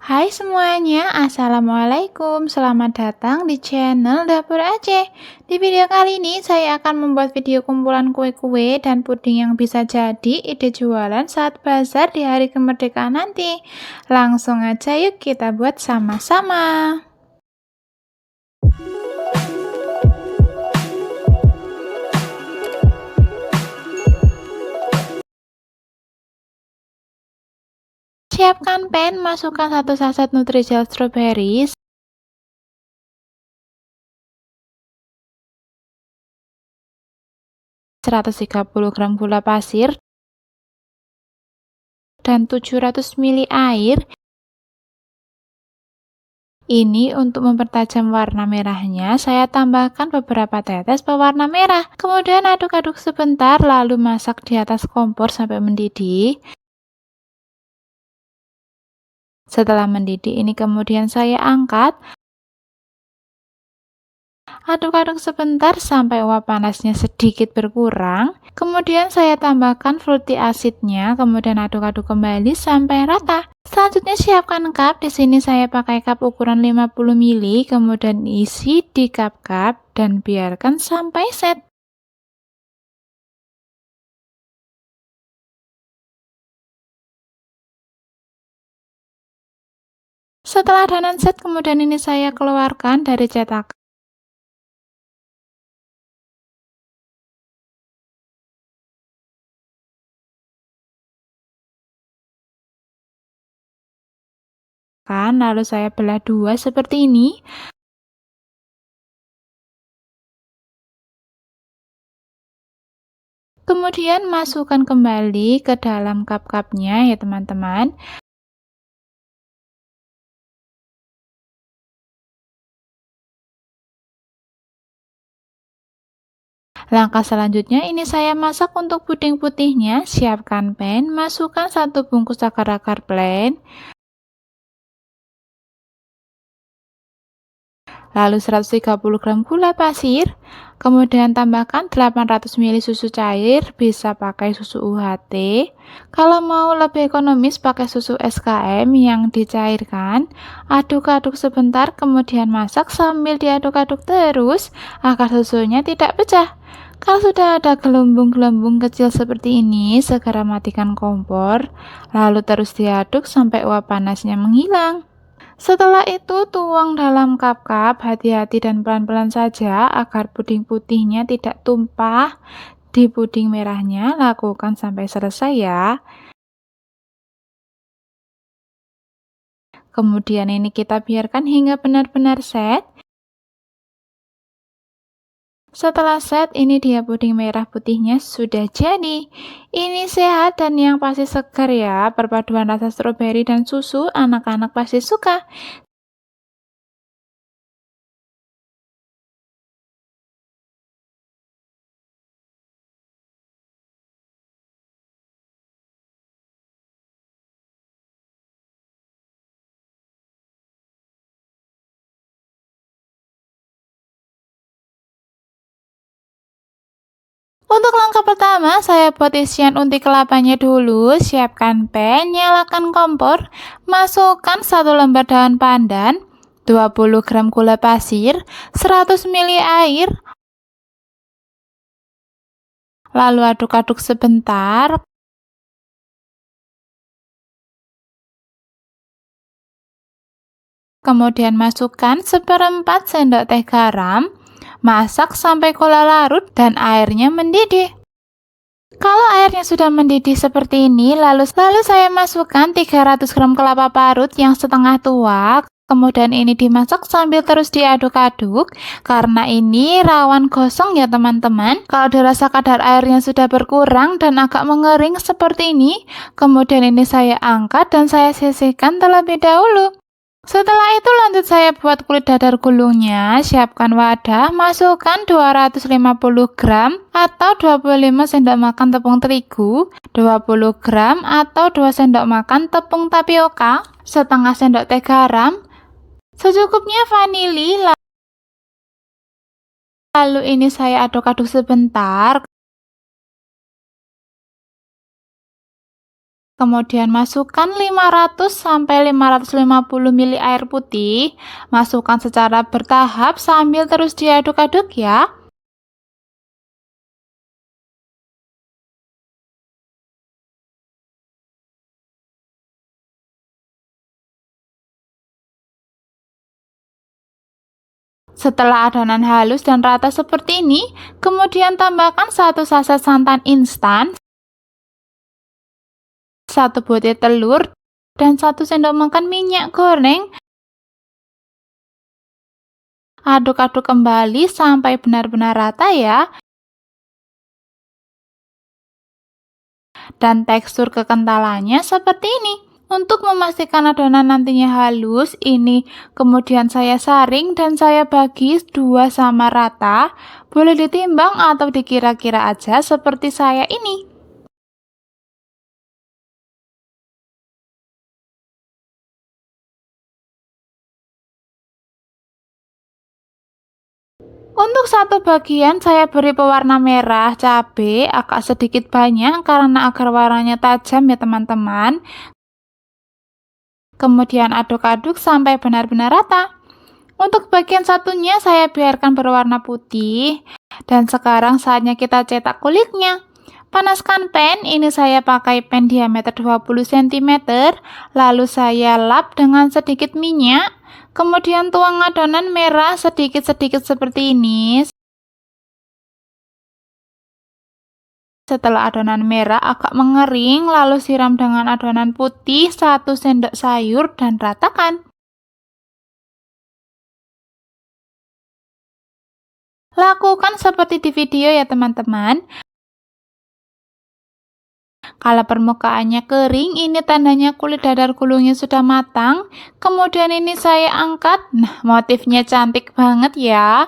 Hai semuanya, Assalamualaikum. Selamat datang di channel Dapur Aceh. Di video kali ini saya akan membuat video kumpulan kue-kue dan puding yang bisa jadi ide jualan saat bazar di hari kemerdekaan nanti. Langsung aja yuk kita buat sama-sama. Siapkan pan, masukkan 1 saset Nutrijel strawberry, 130 gram gula pasir, dan 700 ml air. Ini untuk mempertajam warna merahnya, saya tambahkan beberapa tetes pewarna merah. Kemudian aduk-aduk sebentar, lalu masak di atas kompor sampai mendidih. Setelah mendidih, ini kemudian saya angkat. Aduk-aduk sebentar sampai uap panasnya sedikit berkurang. Kemudian saya tambahkan fruity acidnya, kemudian aduk-aduk kembali sampai rata. Selanjutnya siapkan cup. Di sini saya pakai cup ukuran 50 ml, kemudian isi di cup-cup dan biarkan sampai set. Setelah adonan set, kemudian ini saya keluarkan dari cetakan. Lalu saya belah dua seperti ini. Kemudian masukkan kembali ke dalam cup-cupnya ya teman-teman. Langkah selanjutnya ini saya masak untuk puding putihnya. Siapkan pan, masukkan 1 bungkus agar-agar plain, lalu 130 gram gula pasir, kemudian tambahkan 800 ml susu cair, bisa pakai susu UHT. Kalau mau lebih ekonomis pakai susu SKM yang dicairkan. Aduk-aduk sebentar, kemudian masak sambil diaduk-aduk terus agar susunya tidak pecah. Kalau sudah ada gelembung-gelembung kecil seperti ini, segera matikan kompor, lalu terus diaduk sampai uap panasnya menghilang. Setelah itu tuang dalam cup-cup, hati-hati dan pelan-pelan saja agar puding putihnya tidak tumpah di puding merahnya. Lakukan sampai selesai ya. Kemudian ini kita biarkan hingga benar-benar set. Setelah set, ini dia puding merah putihnya sudah jadi. Ini sehat dan yang pasti segar ya. Perpaduan rasa stroberi dan susu, anak-anak pasti suka. Untuk langkah pertama, saya buat isian unti kelapanya dulu. Siapkan pan, nyalakan kompor, masukkan 1 lembar daun pandan, 20 gram gula pasir, 100 ml air, lalu aduk-aduk sebentar. Kemudian masukkan 1/4 sendok teh garam. Masak sampai gula larut dan airnya mendidih. Kalau airnya sudah mendidih seperti ini, lalu saya masukkan 300 gram kelapa parut yang setengah tua. Kemudian ini dimasak sambil terus diaduk-aduk. Karena ini rawan gosong ya teman-teman. Kalau dirasa kadar airnya sudah berkurang dan agak mengering seperti ini, kemudian ini saya angkat dan saya sisihkan terlebih dahulu. Setelah itu lanjut saya buat kulit dadar gulungnya. Siapkan wadah, masukkan 250 gram atau 25 sendok makan tepung terigu, 20 gram atau 2 sendok makan tepung tapioka, setengah sendok teh garam, secukupnya vanili. Lalu ini saya aduk-aduk sebentar. Kemudian masukkan 500 sampai 550 ml air putih. Masukkan secara bertahap sambil terus diaduk-aduk ya. Setelah adonan halus dan rata seperti ini, kemudian tambahkan 1 saset santan instan, 1 butir telur, dan 1 sendok makan minyak goreng. Aduk-aduk kembali sampai benar-benar rata ya. Dan tekstur kekentalannya seperti ini. Untuk memastikan adonan nantinya halus, ini kemudian saya saring dan saya bagi 2 sama rata. Boleh ditimbang atau dikira-kira aja seperti saya ini. Untuk satu bagian saya beri pewarna merah cabai agak sedikit banyak karena agar warnanya tajam ya teman-teman. Kemudian aduk-aduk sampai benar-benar rata. Untuk bagian satunya saya biarkan berwarna putih. Dan sekarang saatnya kita cetak kulitnya. Panaskan pan, ini saya pakai pan diameter 20 cm. Lalu saya lap dengan sedikit minyak. Kemudian tuang adonan merah sedikit-sedikit seperti ini. Setelah adonan merah agak mengering, lalu siram dengan adonan putih 1 sendok sayur dan ratakan. Lakukan seperti di video ya teman-teman. Kalau permukaannya kering, ini tandanya kulit dadar gulungnya sudah matang. Kemudian ini saya angkat. Nah, motifnya cantik banget ya.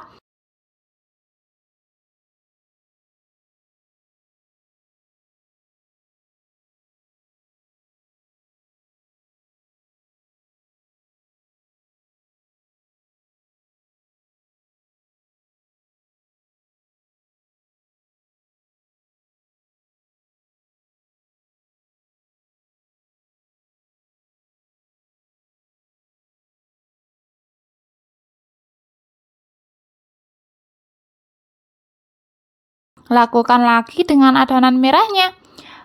Lakukan lagi dengan adonan merahnya.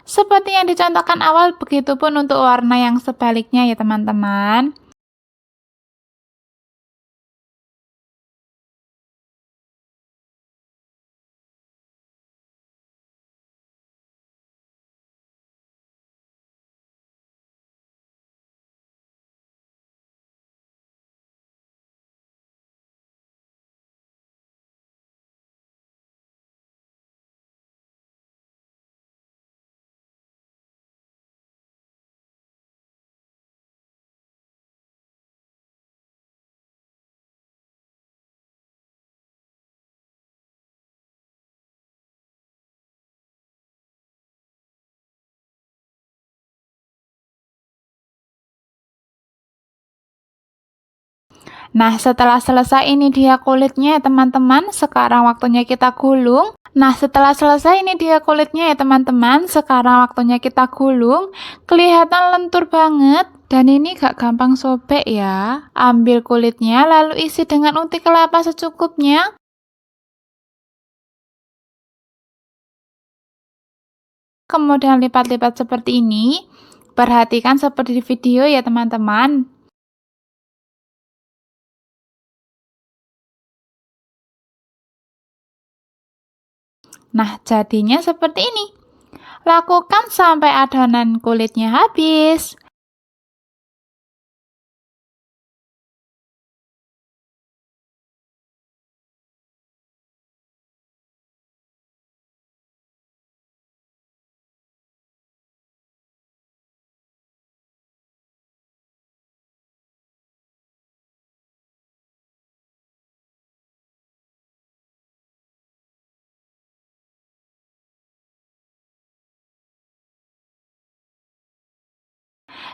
Seperti yang dicontohkan awal, begitupun untuk warna yang sebaliknya ya teman-teman. Nah, setelah selesai ini dia kulitnya ya teman-teman, sekarang waktunya kita gulung. Nah, setelah selesai ini dia kulitnya ya teman-teman, sekarang waktunya kita gulung. Kelihatan lentur banget dan ini gak gampang sobek ya. Ambil kulitnya lalu isi dengan unti kelapa secukupnya. Kemudian lipat-lipat seperti ini. Perhatikan seperti di video ya teman-teman. Nah, jadinya seperti ini. Lakukan sampai adonan kulitnya habis.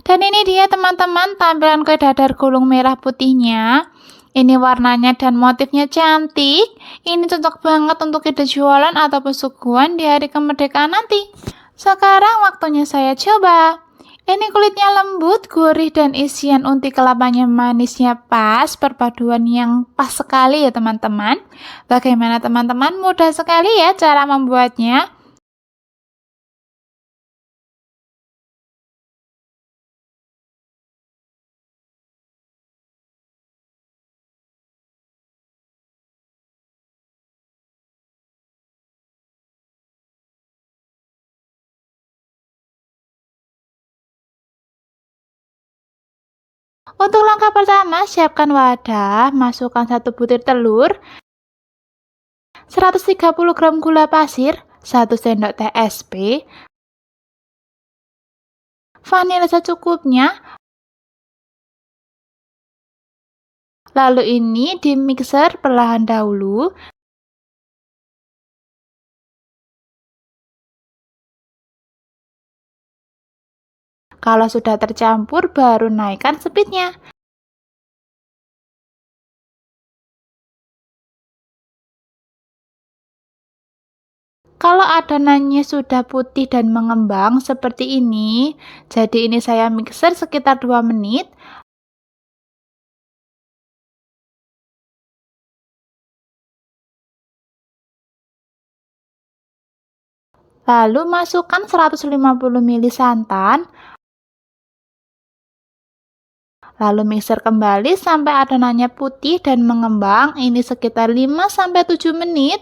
Dan ini dia teman-teman tampilan kue dadar gulung merah putihnya. Ini warnanya dan motifnya cantik. Ini cocok banget untuk ide jualan atau pesuguhan di hari kemerdekaan nanti. Sekarang waktunya saya coba. Ini kulitnya lembut, gurih, dan isian unti kelapanya manisnya pas, perpaduan yang pas sekali ya teman-teman. Bagaimana teman-teman? Mudah sekali ya cara membuatnya. Untuk langkah pertama, siapkan wadah, masukkan 1 butir telur, 130 gram gula pasir, 1 sendok teh SP, vanila secukupnya, lalu ini di mixer perlahan dahulu. Kalau sudah tercampur, baru naikkan speednya. Kalau adonannya sudah putih dan mengembang seperti ini, jadi ini saya mixer sekitar 2 menit. Lalu masukkan 150 ml santan, lalu mixer kembali sampai adonannya putih dan mengembang, ini sekitar 5-7 menit.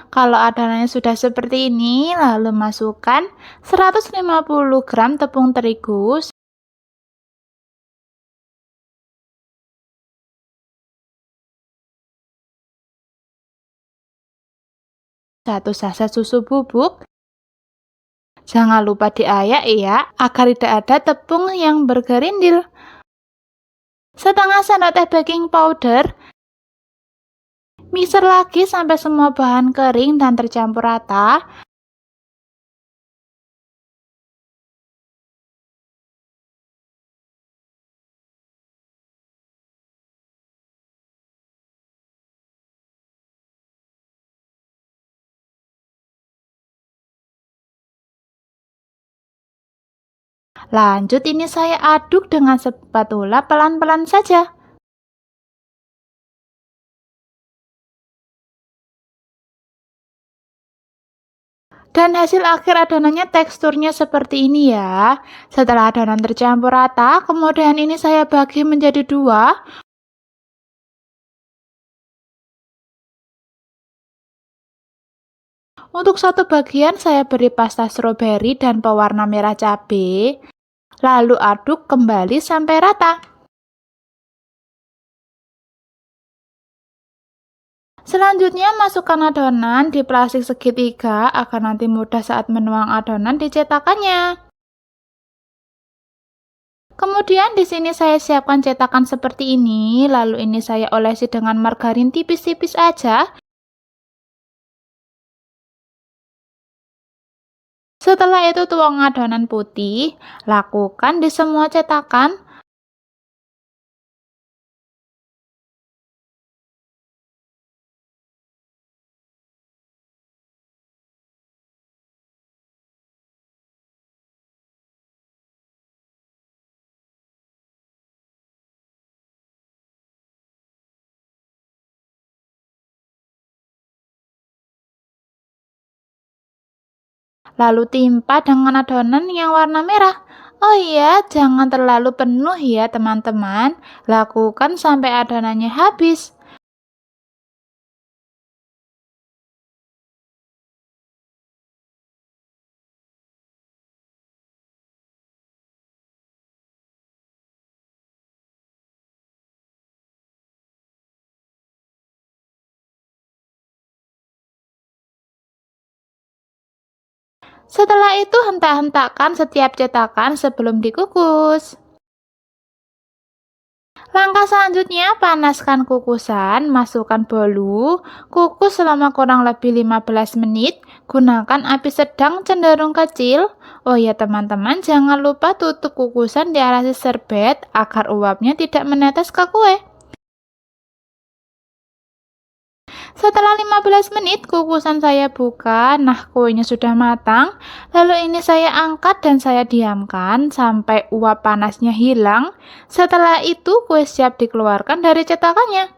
Kalau adonannya sudah seperti ini, lalu masukkan 150 gram tepung terigu, 1 saset susu bubuk. Jangan lupa diayak ya, agar tidak ada tepung yang bergerindil. Setengah sendok teh baking powder. Mixer lagi sampai semua bahan kering dan tercampur rata. Lanjut ini saya aduk dengan spatula pelan-pelan saja. Dan hasil akhir adonannya teksturnya seperti ini ya. Setelah adonan tercampur rata, kemudian ini saya bagi menjadi 2. Untuk satu bagian saya beri pasta stroberi dan pewarna merah cabai. Lalu aduk kembali sampai rata. Selanjutnya masukkan adonan di plastik segitiga agar nanti mudah saat menuang adonan di cetakannya. Kemudian di sini saya siapkan cetakan seperti ini, lalu ini saya olesi dengan margarin tipis-tipis aja. Setelah itu tuang adonan putih, lakukan di semua cetakan. Lalu timpa dengan adonan yang warna merah. Oh iya, jangan terlalu penuh ya teman-teman. Lakukan sampai adonannya habis. Setelah itu hentak-hentakkan setiap cetakan sebelum dikukus. Langkah selanjutnya, panaskan kukusan, masukkan bolu, kukus selama kurang lebih 15 menit, gunakan api sedang cenderung kecil. Oh ya teman-teman, jangan lupa tutup kukusan dialasi serbet agar uapnya tidak menetes ke kue. Setelah 15 menit kukusan saya buka, nah kuenya sudah matang. Lalu ini saya angkat dan saya diamkan sampai uap panasnya hilang. Setelah itu kue siap dikeluarkan dari cetakannya.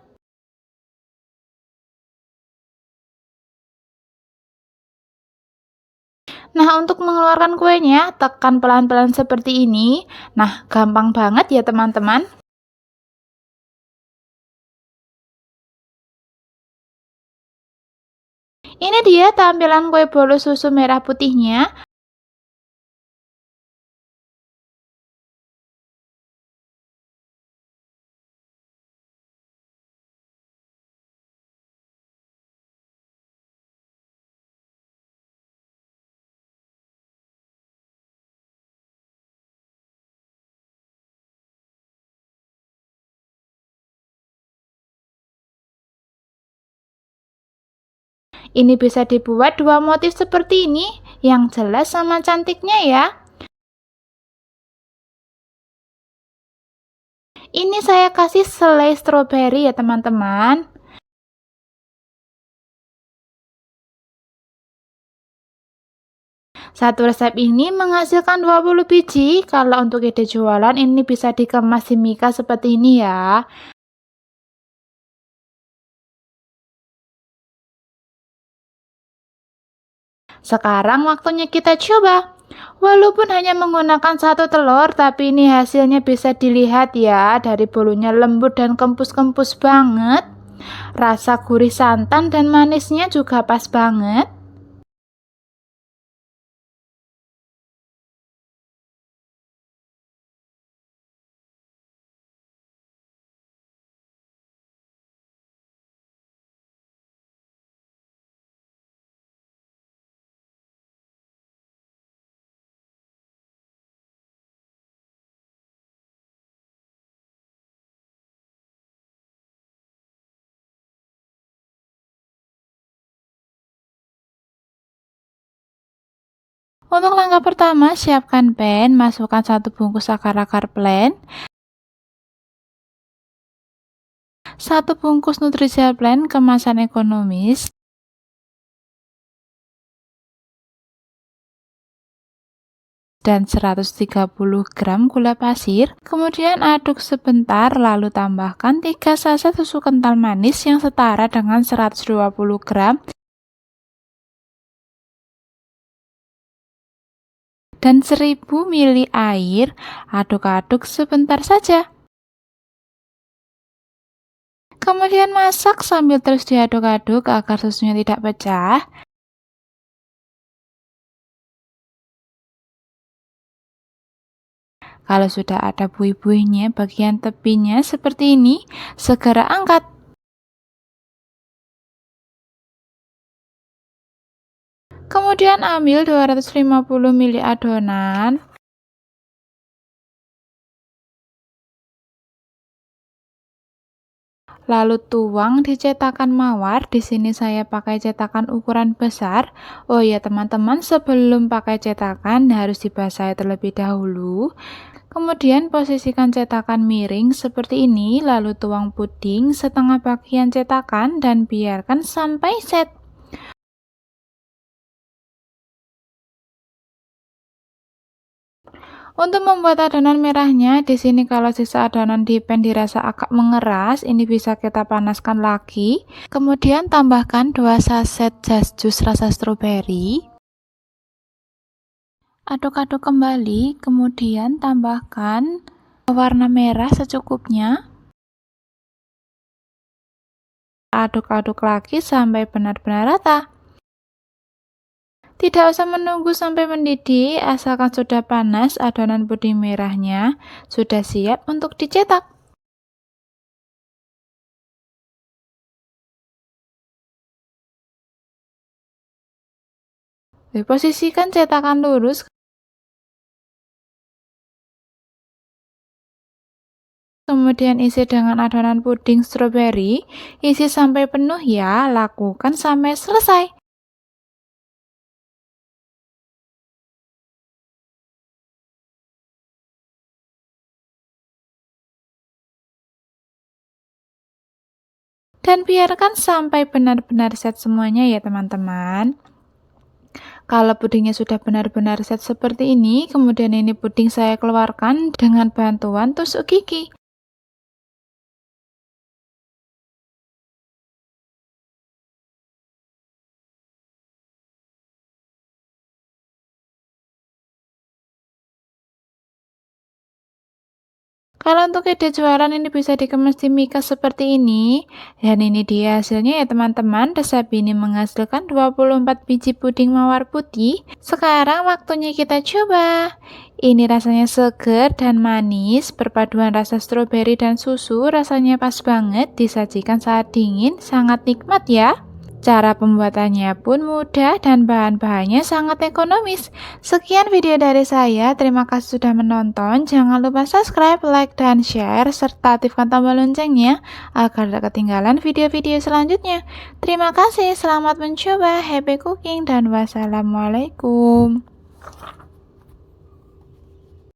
Nah, untuk mengeluarkan kuenya, tekan pelan-pelan seperti ini. Nah, gampang banget ya teman-teman. Ini dia tampilan kue bolu susu merah putihnya. Ini bisa dibuat dua motif seperti ini, yang jelas sama cantiknya ya. Ini saya kasih selai stroberi ya teman-teman. Satu resep ini menghasilkan 20 biji. Kalau untuk ide jualan ini bisa dikemas di mika seperti ini ya. Sekarang waktunya kita coba. Walaupun hanya menggunakan satu telur, tapi ini hasilnya bisa dilihat ya. Dari bolunya lembut dan kempus-kempus banget. Rasa gurih santan dan manisnya juga pas banget. Untuk langkah pertama, siapkan pan, masukkan satu bungkus akar-akar plen, satu bungkus Nutrisel Plen kemasan ekonomis, dan 130 gram gula pasir. Kemudian aduk sebentar, lalu tambahkan 3 saset susu kental manis yang setara dengan 120 gram dan 1000 ml air. Aduk-aduk sebentar saja. Kemudian masak sambil terus diaduk-aduk agar susunya tidak pecah. Kalau sudah ada buih-buihnya bagian tepinya seperti ini, segera angkat. Kemudian ambil 250 ml adonan. Lalu tuang di cetakan mawar. Di sini saya pakai cetakan ukuran besar. Oh ya teman-teman, sebelum pakai cetakan harus dibasahi terlebih dahulu. Kemudian posisikan cetakan miring seperti ini, lalu tuang puding setengah bagian cetakan dan biarkan sampai set. Untuk membuat adonan merahnya, di sini kalau sisa adonan di pan dirasa agak mengeras, ini bisa kita panaskan lagi. Kemudian tambahkan 2 saset jas jus rasa stroberi. Aduk-aduk kembali, kemudian tambahkan warna merah secukupnya. Aduk-aduk lagi sampai benar-benar rata. Tidak usah menunggu sampai mendidih, asalkan sudah panas adonan puding merahnya, sudah siap untuk dicetak. Posisikan cetakan lurus, kemudian isi dengan adonan puding stroberi. Isi sampai penuh ya, lakukan sampai selesai. Dan biarkan sampai benar-benar set semuanya ya teman-teman. Kalau pudingnya sudah benar-benar set seperti ini, kemudian ini puding saya keluarkan dengan bantuan tusuk gigi. Kalau untuk ide jualan ini bisa dikemas di mika seperti ini. Dan ini dia hasilnya ya teman-teman. Resep ini menghasilkan 24 biji puding mawar putih. Sekarang waktunya kita coba. Ini rasanya seger dan manis, perpaduan rasa stroberi dan susu rasanya pas banget, disajikan saat dingin, sangat nikmat ya. Cara pembuatannya pun mudah dan bahan-bahannya sangat ekonomis. Sekian video dari saya, terima kasih sudah menonton. Jangan lupa subscribe, like, dan share, serta aktifkan tombol loncengnya agar tidak ketinggalan video-video selanjutnya. Terima kasih, selamat mencoba, happy cooking, dan wassalamualaikum.